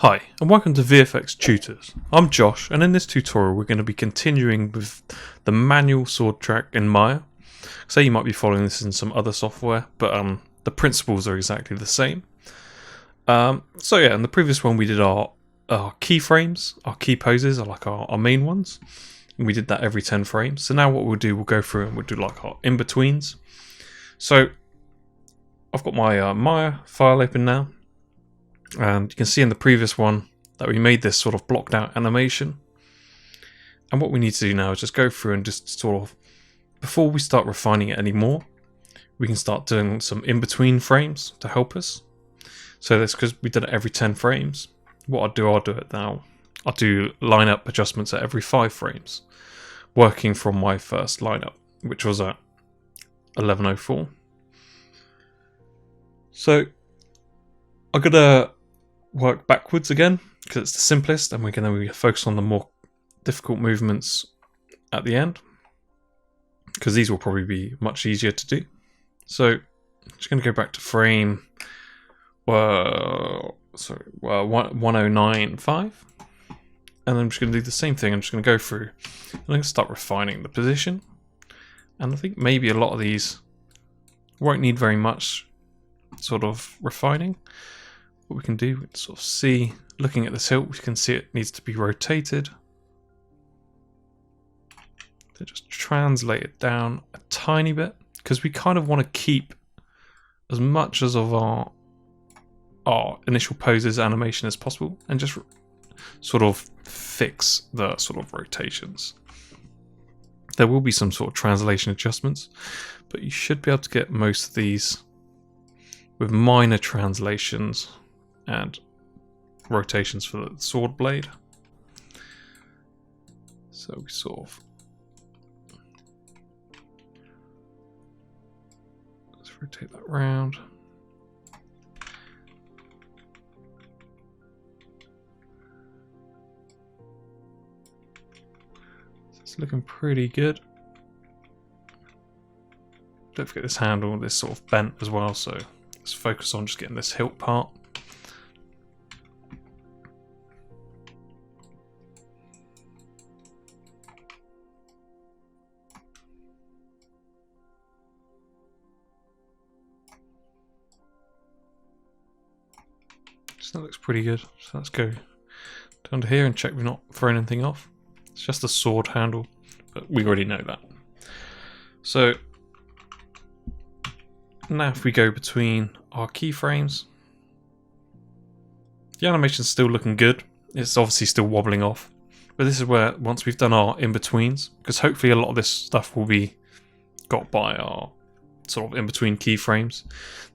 Hi, and welcome to VFX Tutors. I'm Josh, and in this tutorial we're going to be continuing with the manual sword track in Maya. So you might be following this in some other software, but the principles are exactly the same. So yeah, in the previous one we did our keyframes, our key poses are like our main ones. And we did that every 10 frames. So now what we'll do, we'll go through and we'll do like our in-betweens. So I've got my Maya file open now. And you can see in the previous one that we made this sort of blocked out animation. And what we need to do now is just go through and just sort of, before we start refining it anymore, we can start doing some in-between frames to help us. So that's because we did it every 10 frames. What I'll do it now. I'll do lineup adjustments at every 5 frames, working from my first lineup, which was at 1104. So I'm gonna work backwards again because it's the simplest, and we're going to focus on the more difficult movements at the end because these will probably be much easier to do. So I'm just going to go back to frame 1095, and then I'm just going to do the same thing. I'm just going to go through and I'm going to start refining the position, and I think maybe a lot of these won't need very much sort of refining. What we can do, we can sort of see, looking at this hilt, we can see it needs to be rotated. So just translate it down a tiny bit, because we kind of want to keep as much as of our initial poses animation as possible, and just sort of fix the sort of rotations. There will be some sort of translation adjustments, but you should be able to get most of these with minor translations and rotations for the sword blade. So we sort of, let's rotate that round. So it's looking pretty good. Don't forget this handle, this sort of bent as well, so let's focus on just getting this hilt part. So that looks pretty good. So let's go down to here and check we've not thrown anything off. It's just a sword handle, but we already know that. So now if we go between our keyframes, the animation's still looking good. It's obviously still wobbling off, but this is where, once we've done our in-betweens, because hopefully a lot of this stuff will be got by our sort of in-between keyframes,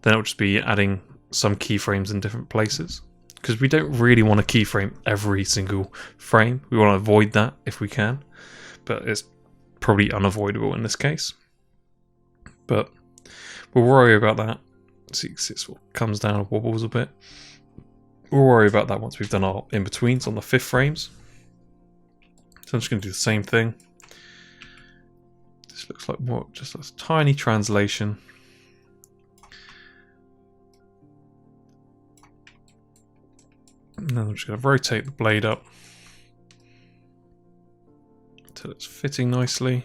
then it'll just be adding some keyframes in different places, because we don't really want to keyframe every single frame. We want to avoid that if we can, but it's probably unavoidable in this case. But we'll worry about that. See, it sort of comes down and wobbles a bit. We'll worry about that once we've done our in-betweens on the 5th frames. So I'm just going to do the same thing. This looks like more just a tiny translation. And then I'm just going to rotate the blade up until it's fitting nicely.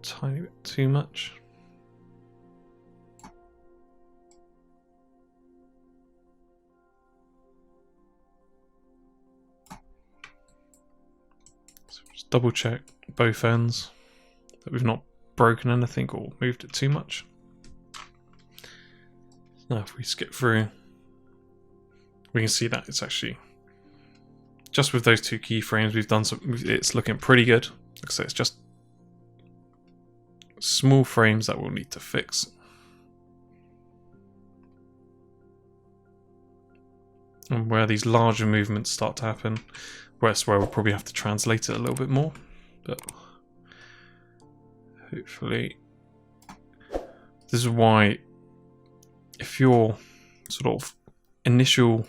Tiny bit too much. Just double check both ends that we've not broken anything or moved it too much. Now if we skip through, we can see that it's actually, just with those 2 keyframes we've done some, it's looking pretty good. Like I say, it's just small frames that we'll need to fix. And where these larger movements start to happen, that's where we'll probably have to translate it a little bit more. But hopefully This is why, if your sort of initial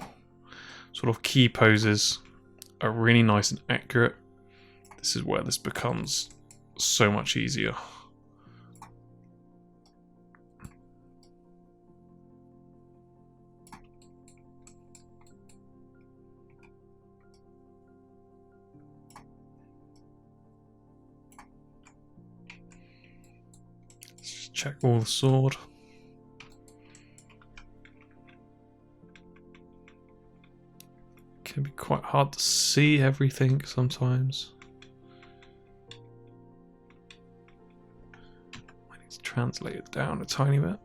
sort of key poses are really nice and accurate, this is where this becomes so much easier. Let's check all the sword. Can be quite hard to see everything sometimes. I need to translate it down a tiny bit.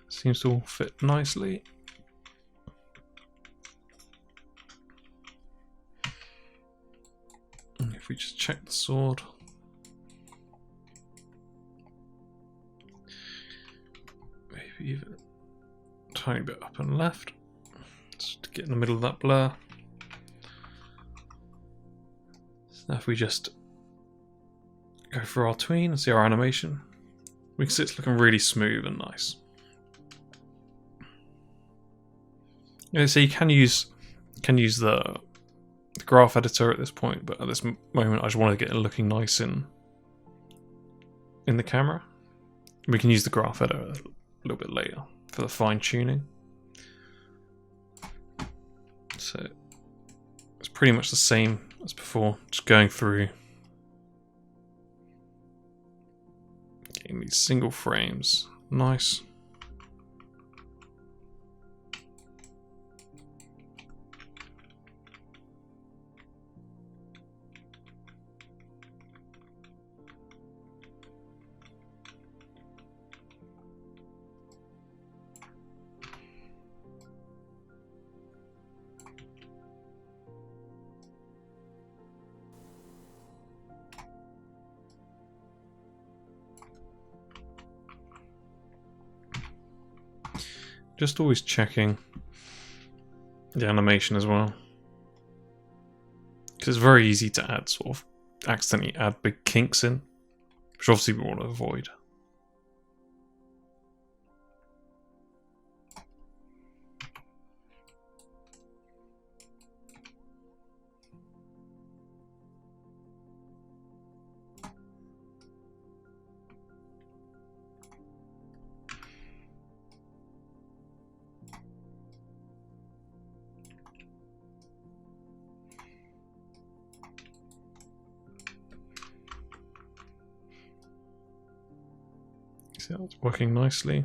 Seems to all fit nicely. And if we just check the sword. Maybe even a tiny bit up and left. Just to get in the middle of that blur. So now if we just go for our tween and see our animation, we can see it's looking really smooth and nice. Yeah, so you can use the graph editor at this point, but at this moment I just want to get it looking nice in the camera. We can use the graph editor a little bit later for the fine tuning. So it's pretty much the same as before, just going through, getting these single frames nice. Just always checking the animation as well, because it's very easy to add accidentally add big kinks in, which obviously we want to avoid. See how it's working nicely.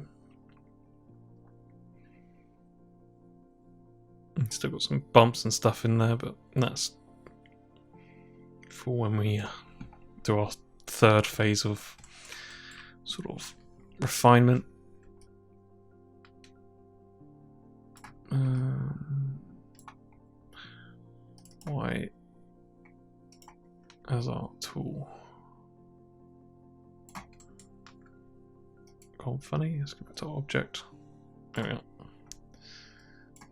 Still got some bumps and stuff in there, but that's for when we do our third phase of sort of refinement. Why as our tool? Gone funny. Let's go back to object. There we are.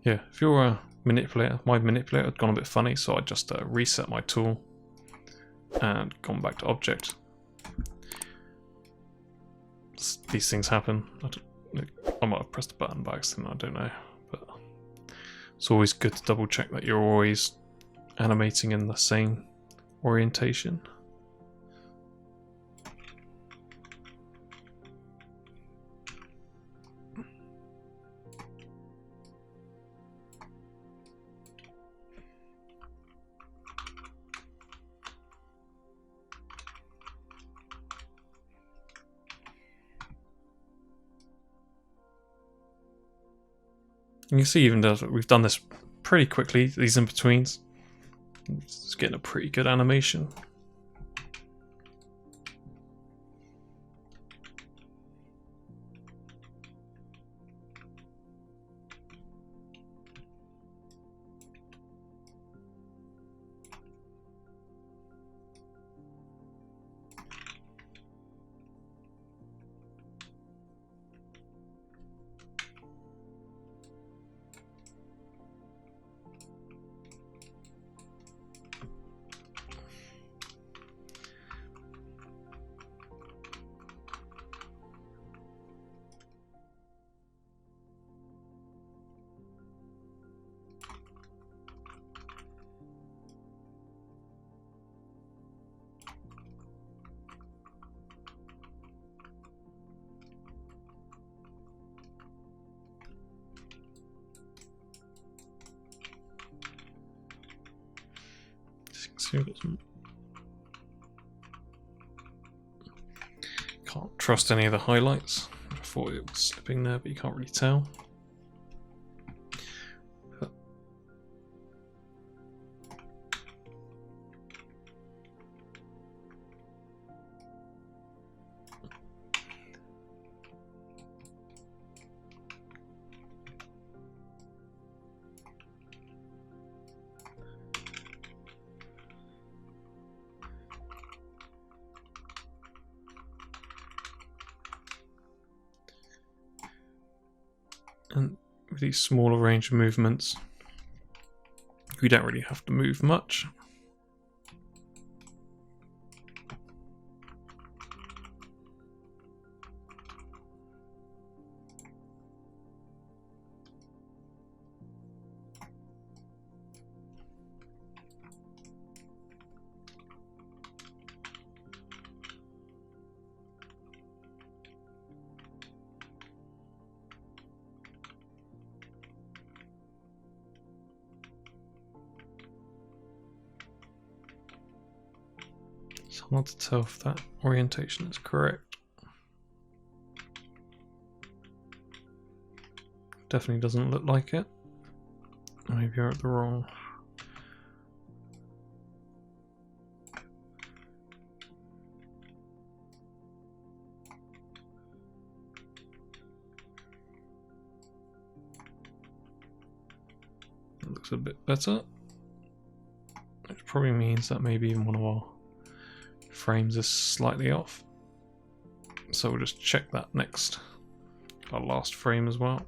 Yeah, if you're a manipulator, my manipulator had gone a bit funny, so I just reset my tool and gone back to object. These things happen. I might have pressed a button by accident, I don't know, but it's always good to double check that you're always animating in the same orientation. You can see even we've done this pretty quickly, these in-betweens. It's getting a pretty good animation. See, we've got some... Can't trust any of the highlights. I thought it was slipping there, but you can't really tell. And with these smaller range of movements, we don't really have to move much. It's hard to tell if that orientation is correct. Definitely doesn't look like it. Maybe you're at the wrong. It looks a bit better. Which probably means that maybe even one of our frames is slightly off. So we'll just check that next. Our last frame as well.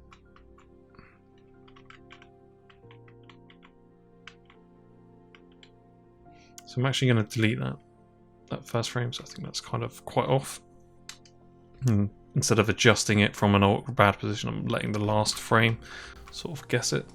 So I'm actually going to delete that first frame, so I think that's kind of quite off. And instead of adjusting it from an old bad position, I'm letting the last frame sort of guess it.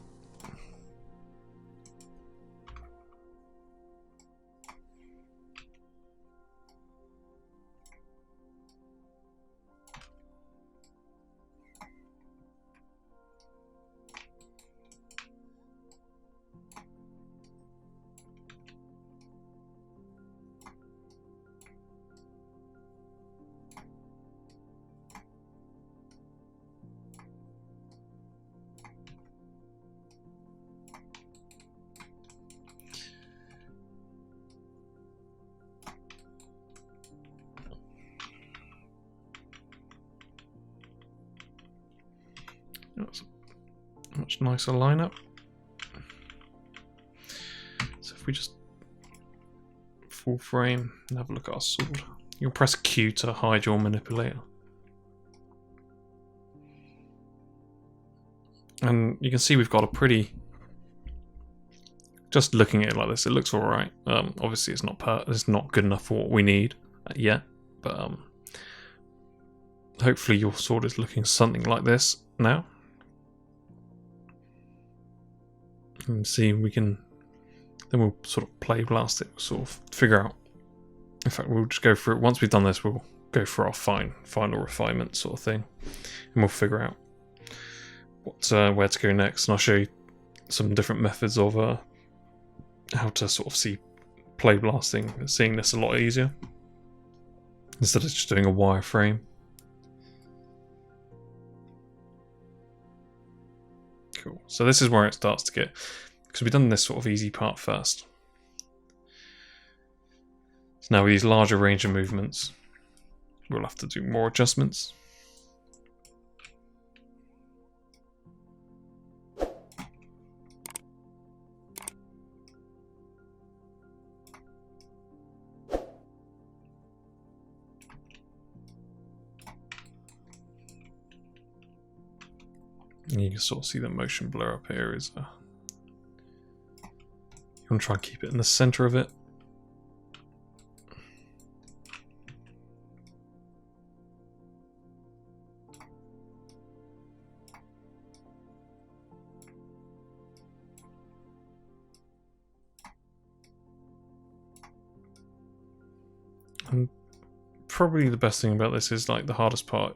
That's a much nicer lineup. So if we just full frame and have a look at our sword, you can press Q to hide your manipulator. And you can see we've got a pretty, just looking at it like this, it looks alright. Obviously it's not good enough for what we need yet, but hopefully your sword is looking something like this now. And see, we can, then we'll sort of play blast it, sort of figure out. In fact, we'll just go through it. Once we've done this, we'll go for our final refinement sort of thing, and we'll figure out what where to go next. And I'll show you some different methods of how to sort of see play blasting, seeing this a lot easier instead of just doing a wireframe. Cool. So this is where it starts to get, because we've done this sort of easy part first. So now with these larger range of movements, we'll have to do more adjustments. And you can sort of see the motion blur up here is you want to try and keep it in the center of it. And probably the best thing about this is, like, the hardest part,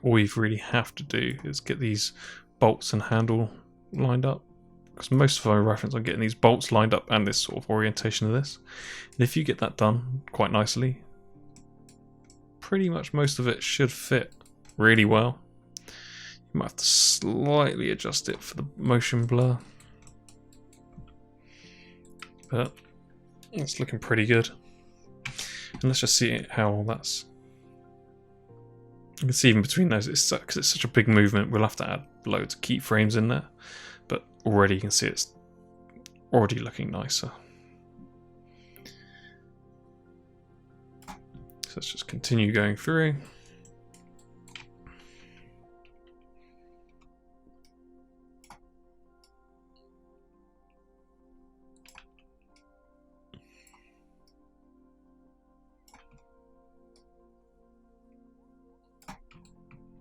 all you really have to do is get these bolts and handle lined up, because most of our reference on getting these bolts lined up and this sort of orientation of this. And if you get that done quite nicely, pretty much most of it should fit really well. You might have to slightly adjust it for the motion blur, but it's looking pretty good. And let's just see how that's. You can see even between those, because it's such a big movement, we'll have to add loads of keyframes in there. But already you can see it's already looking nicer. So let's just continue going through.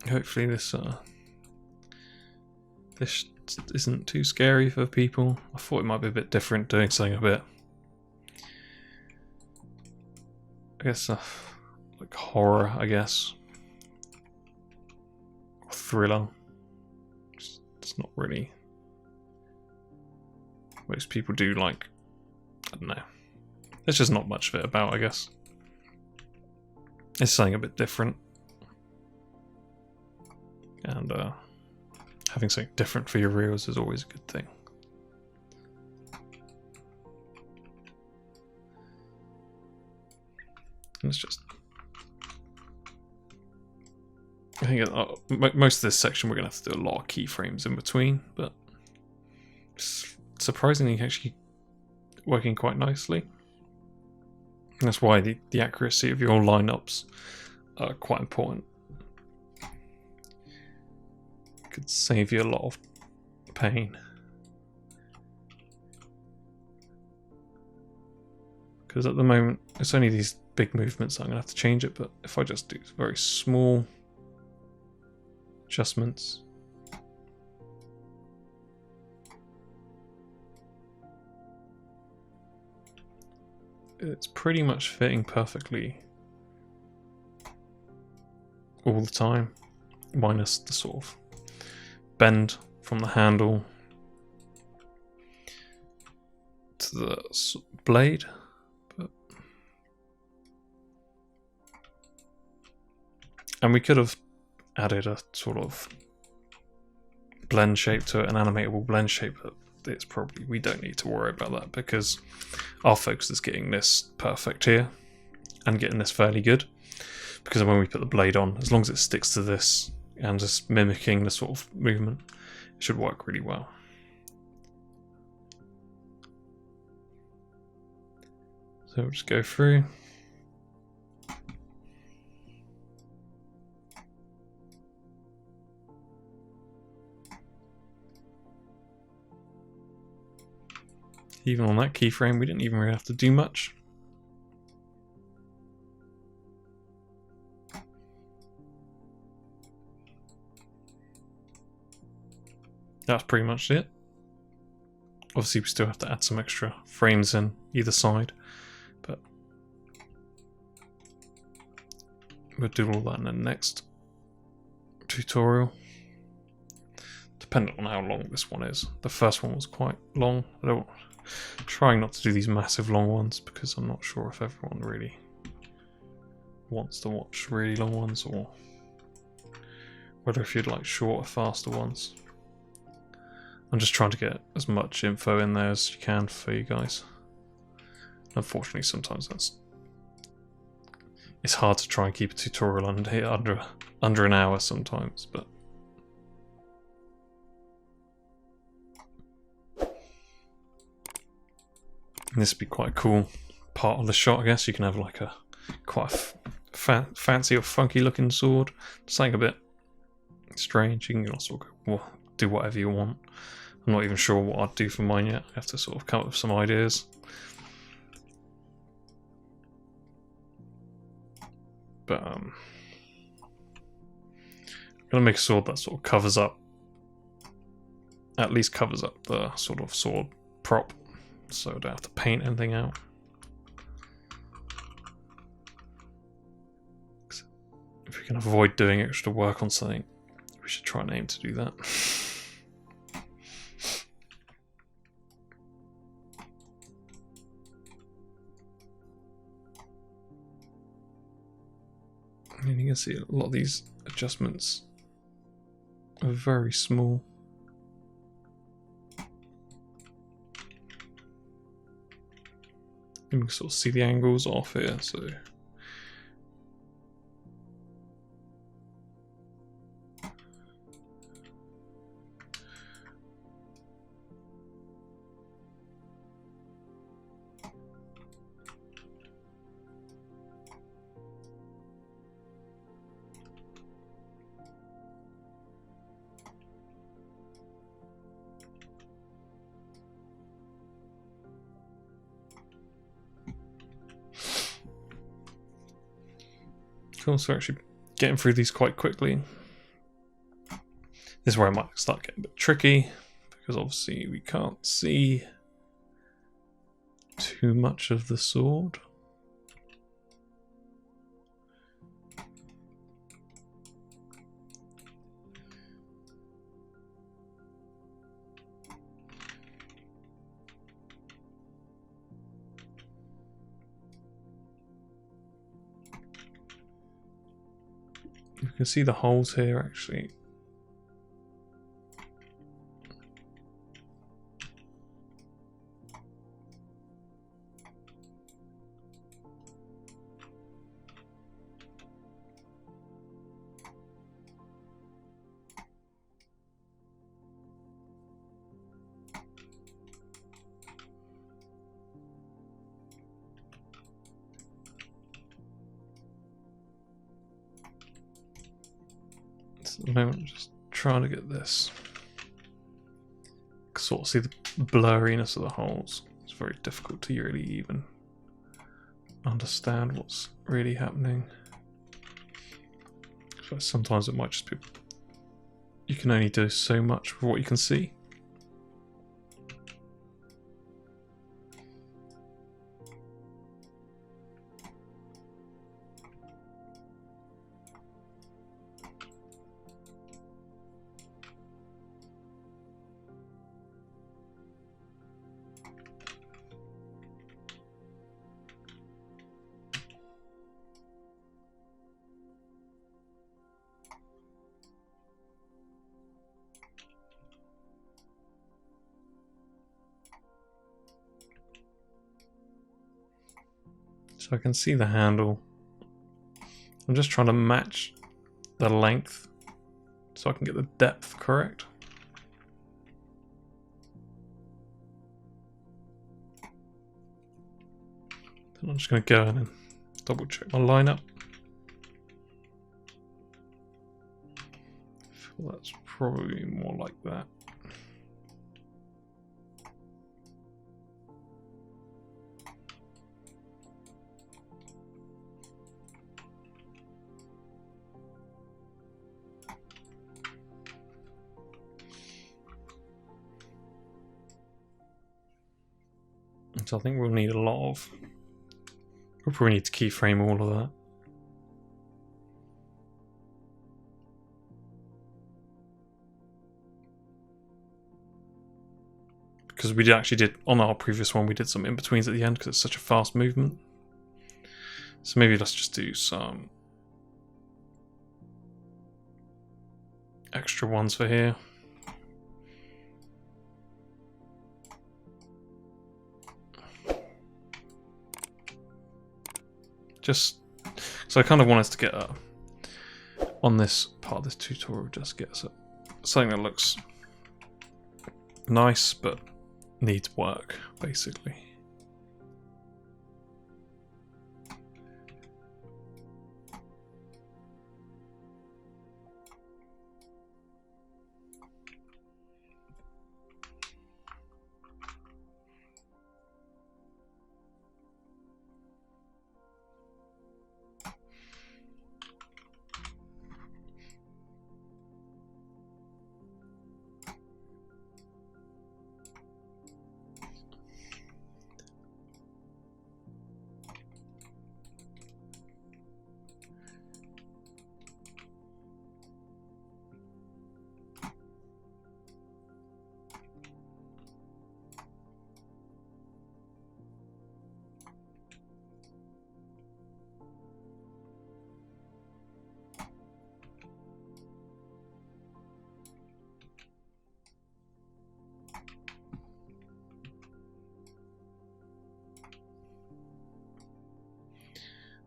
Hopefully this isn't too scary for people. I thought it might be a bit different, doing something a bit, I guess, like horror, I guess, or thriller. It's not really. Most people do like, I don't know. There's just not much of it about, I guess. It's something a bit different. And having something different for your reels is always a good thing. And it's just... I think most of this section we're going to have to do a lot of keyframes in between, but it's surprisingly actually working quite nicely. And that's why the accuracy of your lineups are quite important. Could save you a lot of pain. Because at the moment, it's only these big movements that I'm going to have to change it, but if I just do very small adjustments, it's pretty much fitting perfectly all the time, minus the sort of bend from the handle to the blade. And we could have added a sort of blend shape to it, an animatable blend shape, but it's probably, we don't need to worry about that because our focus is getting this perfect here and getting this fairly good. Because when we put the blade on, as long as it sticks to this and just mimicking the sort of movement, it should work really well. So we'll just go through. Even on that keyframe, we didn't even really have to do much. That's pretty much it. Obviously, we still have to add some extra frames in either side, but we'll do all that in the next tutorial. Depending on how long this one is. The first one was quite long. Trying not to do these massive long ones because I'm not sure if everyone really wants to watch really long ones or whether if you'd like shorter, faster ones. I'm just trying to get as much info in there as you can for you guys. Unfortunately, sometimes it's hard to try and keep a tutorial under an hour sometimes, but this would be quite a cool part of the shot, I guess. You can have like a quite a fancy or funky looking sword, something a bit strange. You can also go, do whatever you want. I'm not even sure what I'd do for mine yet. I have to sort of come up with some ideas. But I'm gonna make a sword that sort of covers up, at least covers up the sort of sword prop, so I don't have to paint anything out. If we can avoid doing extra work on something, we should try and aim to do that. And you can see a lot of these adjustments are very small. You can sort of see the angles off here, so cool. So we're actually getting through these quite quickly. This is where I might start getting a bit tricky, because obviously we can't see too much of the sword. You can see the holes here actually. At the moment, I'm just trying to get this. Sort of see the blurriness of the holes. It's very difficult to really even understand what's really happening. So sometimes it might just be you can only do so much with what you can see. So I can see the handle. I'm just trying to match the length so I can get the depth correct. Then I'm just going to go in and double check my lineup. I feel that's probably more like that. So I think we'll need a lot of... We'll probably need to keyframe all of that. Because we actually did, on our previous one, we did some in-betweens at the end because it's such a fast movement. So maybe let's just do some extra ones for here. Just so I kind of want us to get on this part of this tutorial, just get something that looks nice but needs work, basically.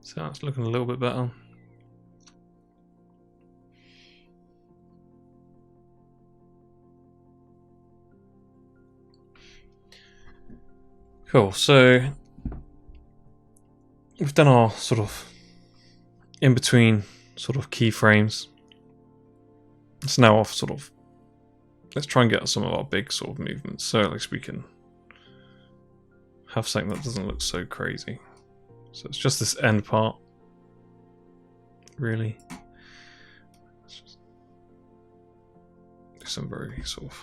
So that's looking a little bit better. Cool, so we've done our sort of in between sort of keyframes. It's now off sort of, let's try and get some of our big sort of movements, so at least we can have something that doesn't look so crazy. So it's just this end part, really. Let's just do some very sort of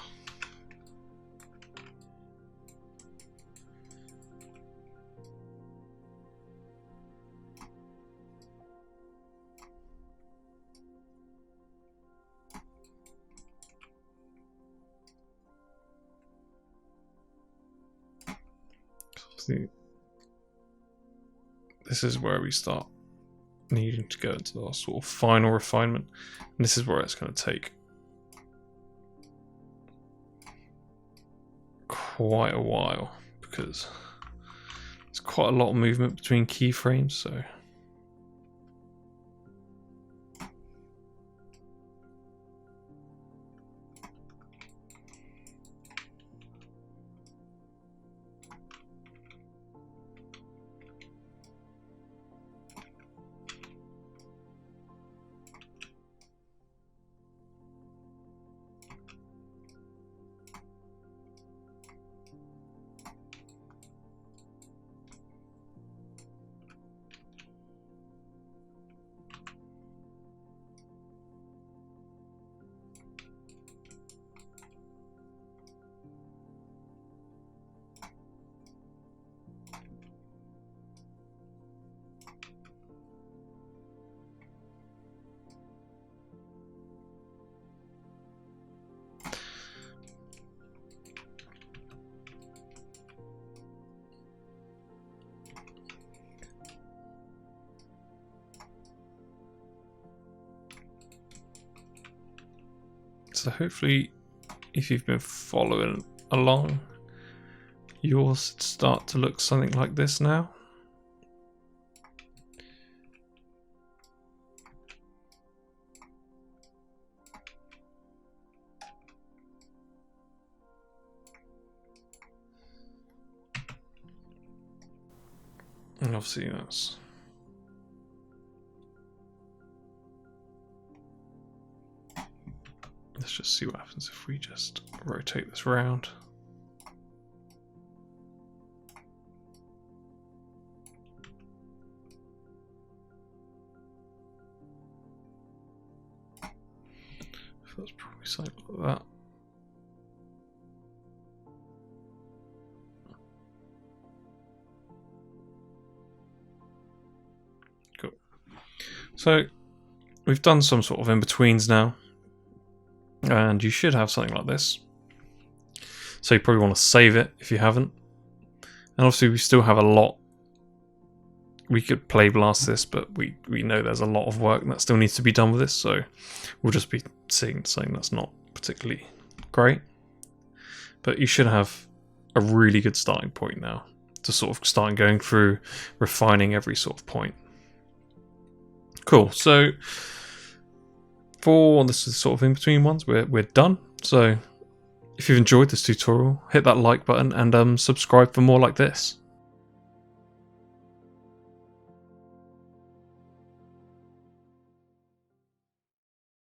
this is where we start needing to go into our sort of final refinement, and this is where it's going to take quite a while because there's quite a lot of movement between keyframes. So hopefully, if you've been following along, yours start to look something like this now. And obviously that's let's just see what happens if we just rotate this round. That's probably something like that. Cool. So we've done some sort of in-betweens now. And you should have something like this. So you probably want to save it if you haven't. And obviously we still have a lot. We could play blast this, but we know there's a lot of work that still needs to be done with this. So we'll just be seeing something that's not particularly great. But you should have a really good starting point now to sort of start going through refining every sort of point. Cool. So for this sort of in-between ones, we're done. So if you've enjoyed this tutorial, hit that like button and subscribe for more like this.